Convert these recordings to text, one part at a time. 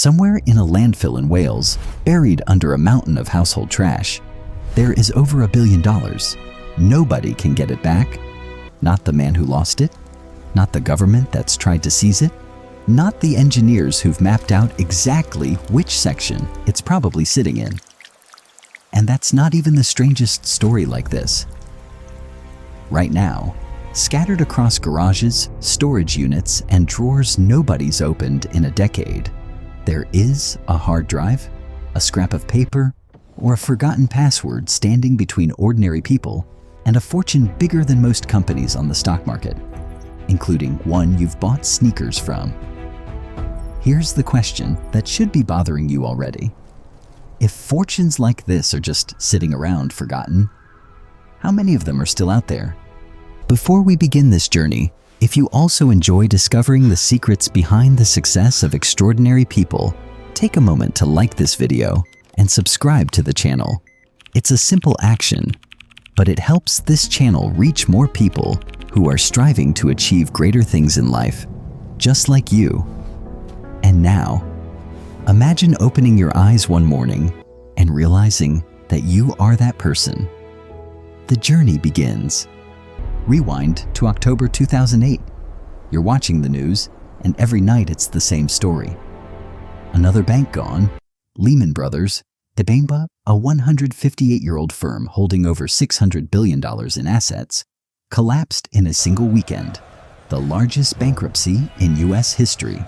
Somewhere in a landfill in Wales, buried under a mountain of household trash, there is over $1 billion. Nobody can get it back. Not the man who lost it, not the government that's tried to seize it, not the engineers who've mapped out exactly which section it's probably sitting in. And that's not even the strangest story like this. Right now, scattered across garages, storage units, and drawers nobody's opened in a decade, there is a hard drive, a scrap of paper, or a forgotten password standing between ordinary people and a fortune bigger than most companies on the stock market, including one you've bought sneakers from. Here's the question that should be bothering you already. If fortunes like this are just sitting around forgotten, how many of them are still out there? Before we begin this journey, if you also enjoy discovering the secrets behind the success of extraordinary people, take a moment to like this video and subscribe to the channel. It's a simple action, but it helps this channel reach more people who are striving to achieve greater things in life, just like you. And now, imagine opening your eyes one morning and realizing that you are that person. The journey begins. Rewind to October 2008. You're watching the news, and every night it's the same story. Another bank gone. Lehman Brothers, Debemba, a 158-year-old firm holding over $600 billion in assets, collapsed in a single weekend, the largest bankruptcy in U.S. history.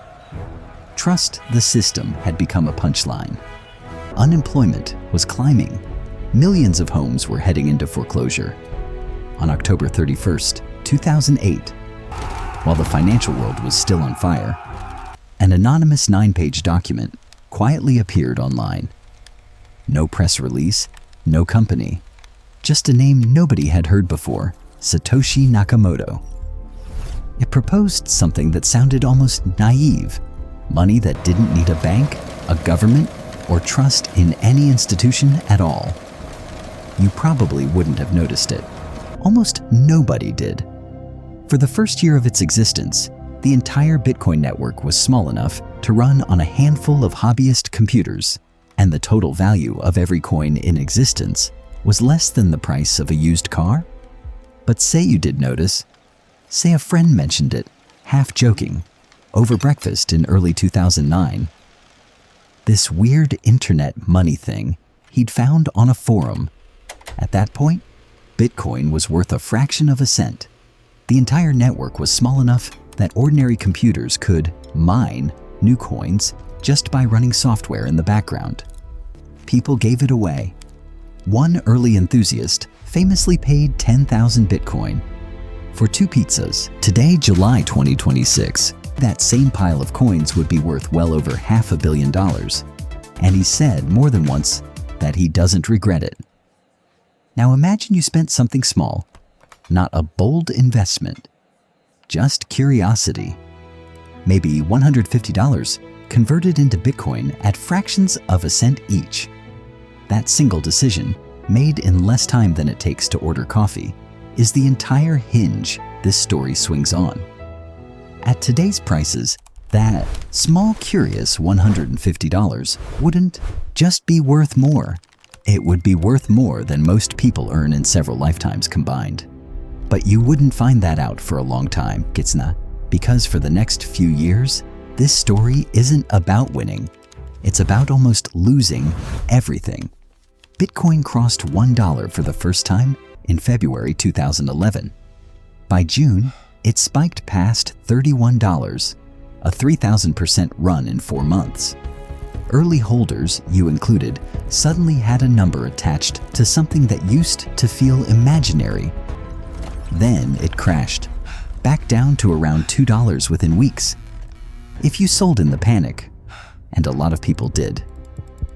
Trust the system had become a punchline. Unemployment was climbing. Millions of homes were heading into foreclosure. On October 31st, 2008, while the financial world was still on fire, an anonymous 9-page document quietly appeared online. No press release, no company, just a name nobody had heard before, Satoshi Nakamoto. It proposed something that sounded almost naive, money that didn't need a bank, a government, or trust in any institution at all. You probably wouldn't have noticed it. Almost nobody did. For the first year of its existence, the entire Bitcoin network was small enough to run on a handful of hobbyist computers, and the total value of every coin in existence was less than the price of a used car. But say you did notice, say a friend mentioned it, half joking, over breakfast in early 2009. This weird internet money thing he'd found on a forum. At that point, Bitcoin was worth a fraction of a cent. The entire network was small enough that ordinary computers could mine new coins just by running software in the background. People gave it away. One early enthusiast famously paid 10,000 Bitcoin for 2 pizzas. Today, July 2026, that same pile of coins would be worth well over $500 million. And he said more than once that he doesn't regret it. Now imagine you spent something small, not a bold investment, just curiosity. Maybe $150 converted into Bitcoin at fractions of a cent each. That single decision, made in less time than it takes to order coffee, is the entire hinge this story swings on. At today's prices, that small, curious $150 wouldn't just be worth more. It would be worth more than most people earn in several lifetimes combined. But you wouldn't find that out for a long time, Gitsna, because for the next few years, this story isn't about winning. It's about almost losing everything. Bitcoin crossed $1 for the first time in February 2011. By June, it spiked past $31, a 3,000% run in 4 months. Early holders, you included, suddenly had a number attached to something that used to feel imaginary. Then it crashed, back down to around $2 within weeks. If you sold in the panic, and a lot of people did,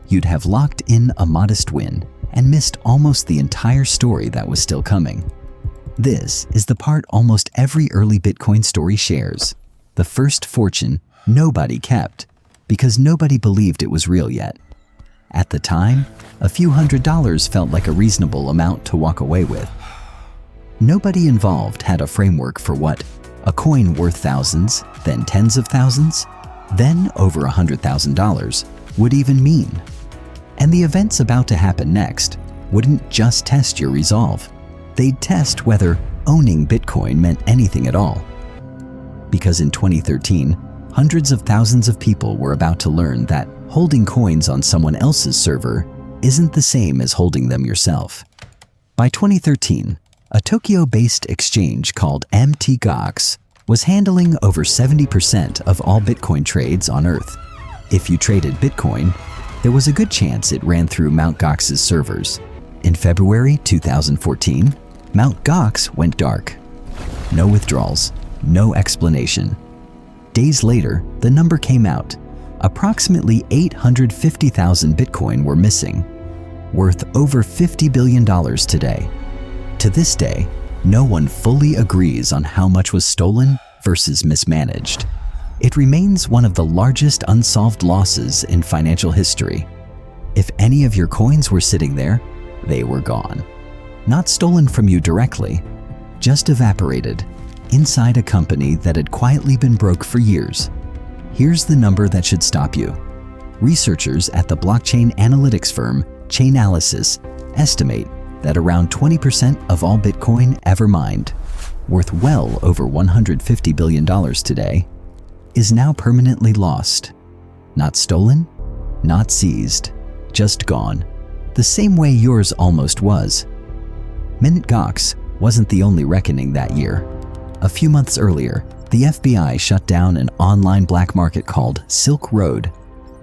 you'd have locked in a modest win and missed almost the entire story that was still coming. This is the part almost every early Bitcoin story shares. The first fortune nobody kept, because nobody believed it was real yet. At the time, a few $100s felt like a reasonable amount to walk away with. Nobody involved had a framework for what a coin worth thousands, then tens of thousands, then over $100,000 would even mean? And the events about to happen next wouldn't just test your resolve. They'd test whether owning Bitcoin meant anything at all. Because in 2013, hundreds of thousands of people were about to learn that holding coins on someone else's server isn't the same as holding them yourself. By 2013, a Tokyo-based exchange called Mt. Gox was handling over 70% of all Bitcoin trades on Earth. If you traded Bitcoin, there was a good chance it ran through Mt. Gox's servers. In February 2014, Mt. Gox went dark. No withdrawals, no explanation. Days later, the number came out. Approximately 850,000 Bitcoin were missing, worth over $50 billion today. To this day, no one fully agrees on how much was stolen versus mismanaged. It remains one of the largest unsolved losses in financial history. If any of your coins were sitting there, they were gone. Not stolen from you directly, just evaporated inside a company that had quietly been broke for years. Here's the number that should stop you. Researchers at the blockchain analytics firm Chainalysis estimate that around 20% of all Bitcoin ever mined, worth well over $150 billion today, is now permanently lost. Not stolen, not seized, just gone, the same way yours almost was. Mt. Gox wasn't the only reckoning that year. A few months earlier, the FBI shut down an online black market called Silk Road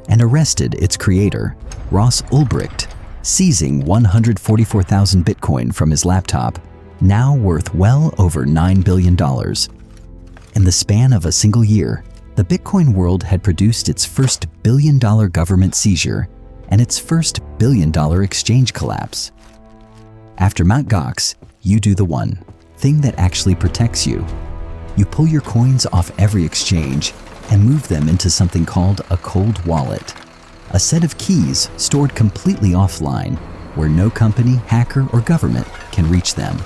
and arrested its creator, Ross Ulbricht, seizing 144,000 Bitcoin from his laptop, now worth well over $9 billion. In the span of a single year, the Bitcoin world had produced its first billion-dollar government seizure and its first billion-dollar exchange collapse. After Mt. Gox, you do the one thing that actually protects you. You pull your coins off every exchange and move them into something called a cold wallet, a set of keys stored completely offline where no company, hacker, or government can reach them.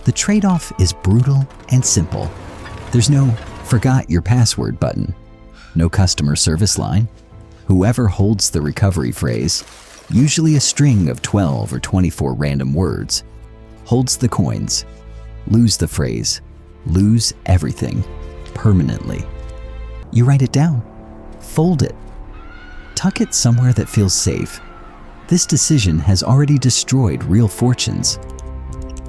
The trade-off is brutal and simple. There's no "forgot your password" button, no customer service line. Whoever holds the recovery phrase, usually a string of 12 or 24 random words, holds the coins. Lose the phrase, lose everything, permanently. You write it down, fold it, tuck it somewhere that feels safe. This decision has already destroyed real fortunes.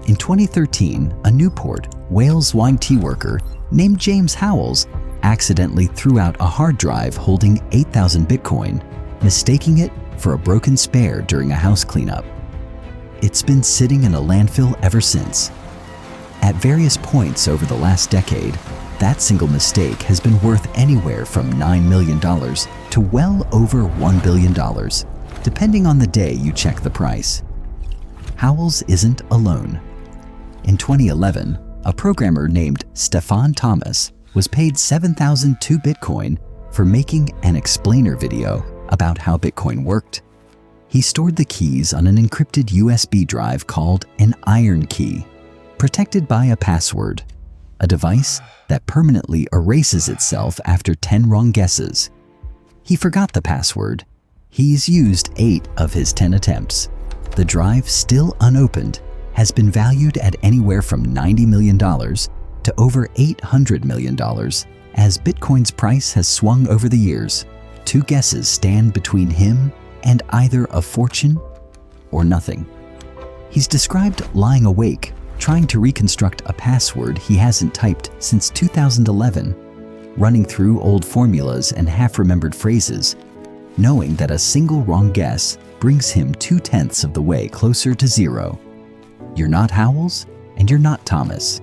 In 2013, a Newport, Wales wine tea worker named James Howells accidentally threw out a hard drive holding 8,000 Bitcoin, mistaking it for a broken spare during a house cleanup. It's been sitting in a landfill ever since. At various points over the last decade, that single mistake has been worth anywhere from $9 million to well over $1 billion, depending on the day you check the price. Howells isn't alone. In 2011, a programmer named Stefan Thomas was paid 7,002 Bitcoin for making an explainer video about how Bitcoin worked. He stored the keys on an encrypted USB drive called an iron key, protected by a password, a device that permanently erases itself after 10 wrong guesses. He forgot the password. He's used 8 of his 10 attempts. The drive, still unopened, has been valued at anywhere from $90 million to over $800 million as Bitcoin's price has swung over the years. 2 guesses stand between him and either a fortune or nothing. He's described lying awake, trying to reconstruct a password he hasn't typed since 2011, running through old formulas and half-remembered phrases, knowing that a single wrong guess brings him 2/10 of the way closer to zero. You're not Howells, and you're not Thomas.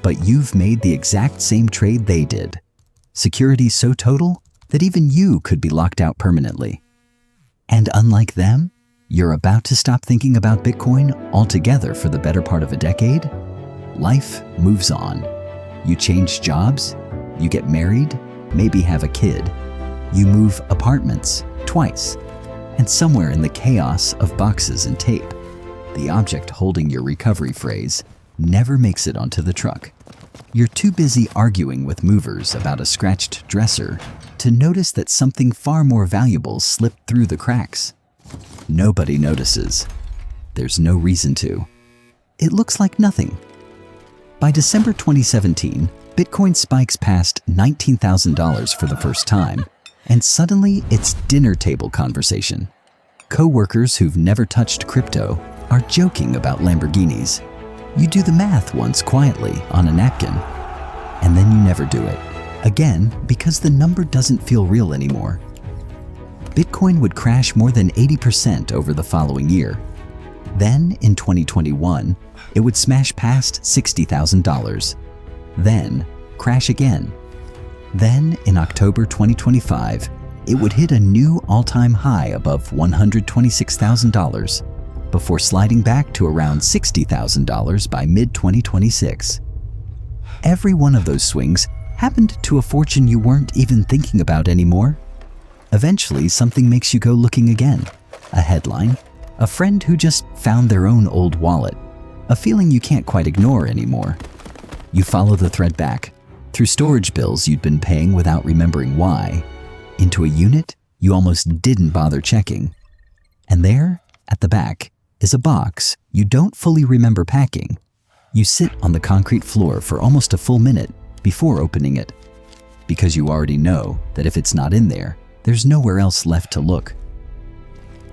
But you've made the exact same trade they did. Security so total that even you could be locked out permanently. And unlike them, you're about to stop thinking about Bitcoin altogether for the better part of a decade? Life moves on. You change jobs, you get married, maybe have a kid. You move apartments twice, and somewhere in the chaos of boxes and tape, the object holding your recovery phrase never makes it onto the truck. You're too busy arguing with movers about a scratched dresser to notice that something far more valuable slipped through the cracks. Nobody notices. There's no reason to. It looks like nothing. By December 2017, Bitcoin spikes past $19,000 for the first time, and suddenly it's dinner table conversation. Co-workers who've never touched crypto are joking about Lamborghinis. You do the math once quietly on a napkin, and then you never do it again because the number doesn't feel real anymore. Bitcoin would crash more than 80% over the following year. Then, in 2021, it would smash past $60,000. Then, crash again. Then, in October 2025, it would hit a new all-time high above $126,000 before sliding back to around $60,000 by mid-2026. Every one of those swings happened to a fortune you weren't even thinking about anymore. Eventually, something makes you go looking again. A headline, a friend who just found their own old wallet, a feeling you can't quite ignore anymore. You follow the thread back, through storage bills you'd been paying without remembering why, into a unit you almost didn't bother checking. And there, at the back, is a box you don't fully remember packing. You sit on the concrete floor for almost a full minute before opening it, because you already know that if it's not in there, there's nowhere else left to look.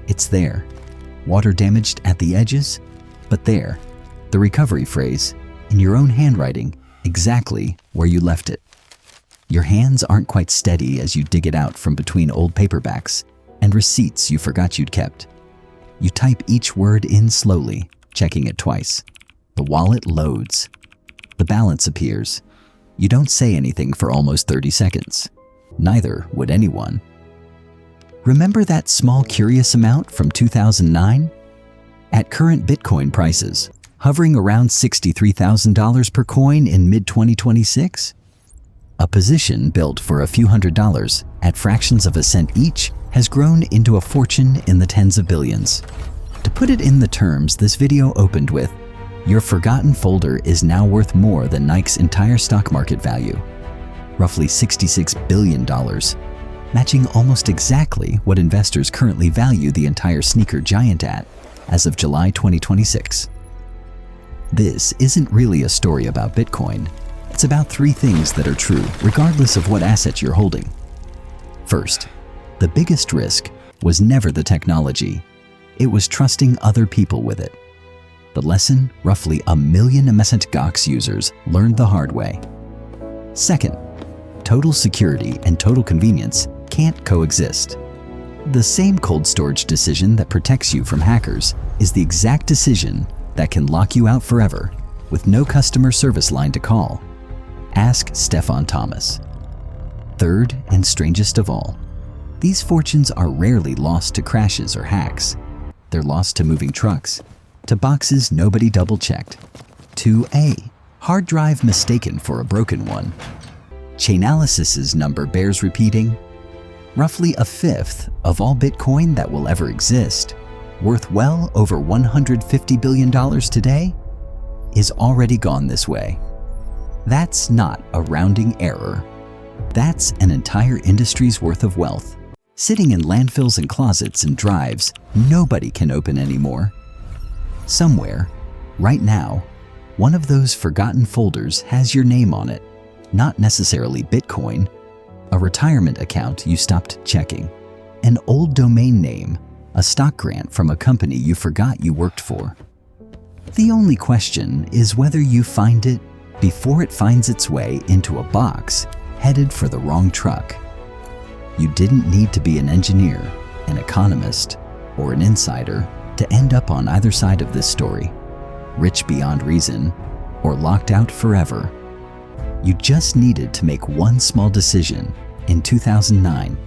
It's there, water damaged at the edges, but there, the recovery phrase, in your own handwriting, exactly where you left it. Your hands aren't quite steady as you dig it out from between old paperbacks and receipts you forgot you'd kept. You type each word in slowly, checking it twice. The wallet loads. The balance appears. You don't say anything for almost 30 seconds. Neither would anyone. Remember that small curious amount from 2009? At current Bitcoin prices, hovering around $63,000 per coin in mid-2026? A position built for a few $100s at fractions of a cent each has grown into a fortune in the tens of billions. To put it in the terms this video opened with, your forgotten folder is now worth more than Nike's entire stock market value, roughly $66 billion, matching almost exactly what investors currently value the entire sneaker giant at as of July 2026. This isn't really a story about Bitcoin. It's about three things that are true, regardless of what asset you're holding. First, the biggest risk was never the technology. It was trusting other people with it. The lesson roughly 1 million Mt. Gox users learned the hard way. Second, total security and total convenience can't coexist. The same cold storage decision that protects you from hackers is the exact decision that can lock you out forever with no customer service line to call. Ask Stefan Thomas. Third, and strangest of all, these fortunes are rarely lost to crashes or hacks. They're lost to moving trucks, to boxes nobody double-checked, to a hard drive mistaken for a broken one. Chainalysis's number bears repeating. Roughly a fifth of all Bitcoin that will ever exist, worth well over $150 billion today, is already gone this way. That's not a rounding error. That's an entire industry's worth of wealth, sitting in landfills and closets and drives nobody can open anymore. Somewhere, right now, one of those forgotten folders has your name on it, not necessarily Bitcoin, a retirement account you stopped checking, an old domain name, a stock grant from a company you forgot you worked for. The only question is whether you find it before it finds its way into a box headed for the wrong truck. You didn't need to be an engineer, an economist, or an insider to end up on either side of this story, rich beyond reason or locked out forever. You just needed to make one small decision in 2009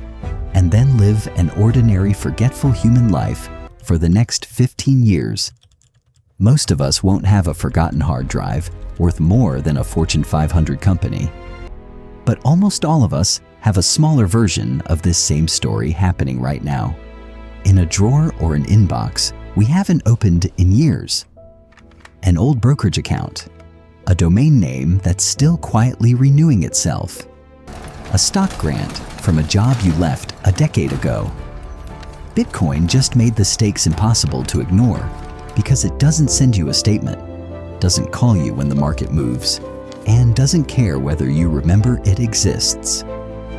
and then live an ordinary, forgetful human life for the next 15 years. Most of us won't have a forgotten hard drive worth more than a Fortune 500 company. But almost all of us have a smaller version of this same story happening right now, in a drawer or an inbox we haven't opened in years. An old brokerage account, a domain name that's still quietly renewing itself, a stock grant from a job you left a decade ago. Bitcoin just made the stakes impossible to ignore because it doesn't send you a statement, doesn't call you when the market moves, and doesn't care whether you remember it exists.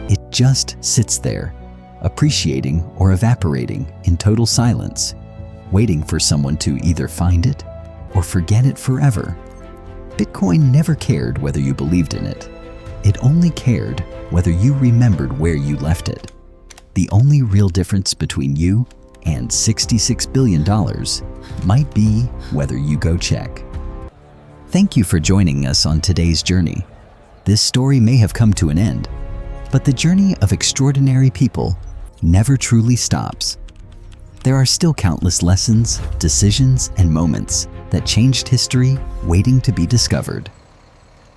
It just sits there, appreciating or evaporating in total silence, waiting for someone to either find it or forget it forever. Bitcoin never cared whether you believed in it. It only cared whether you remembered where you left it. The only real difference between you and $66 billion might be whether you go check. Thank you for joining us on today's journey. This story may have come to an end, but the journey of extraordinary people never truly stops. There are still countless lessons, decisions, and moments that changed history waiting to be discovered.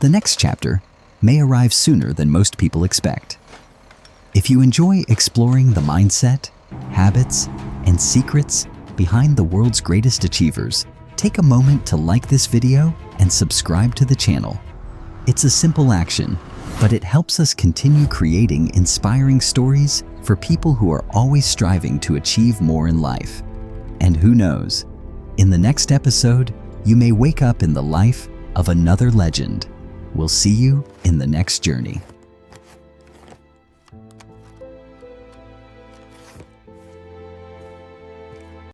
The next chapter may arrive sooner than most people expect. If you enjoy exploring the mindset, habits, and secrets behind the world's greatest achievers, take a moment to like this video and subscribe to the channel. It's a simple action, but it helps us continue creating inspiring stories for people who are always striving to achieve more in life. And who knows, in the next episode, you may wake up in the life of another legend. We'll see you in the next journey.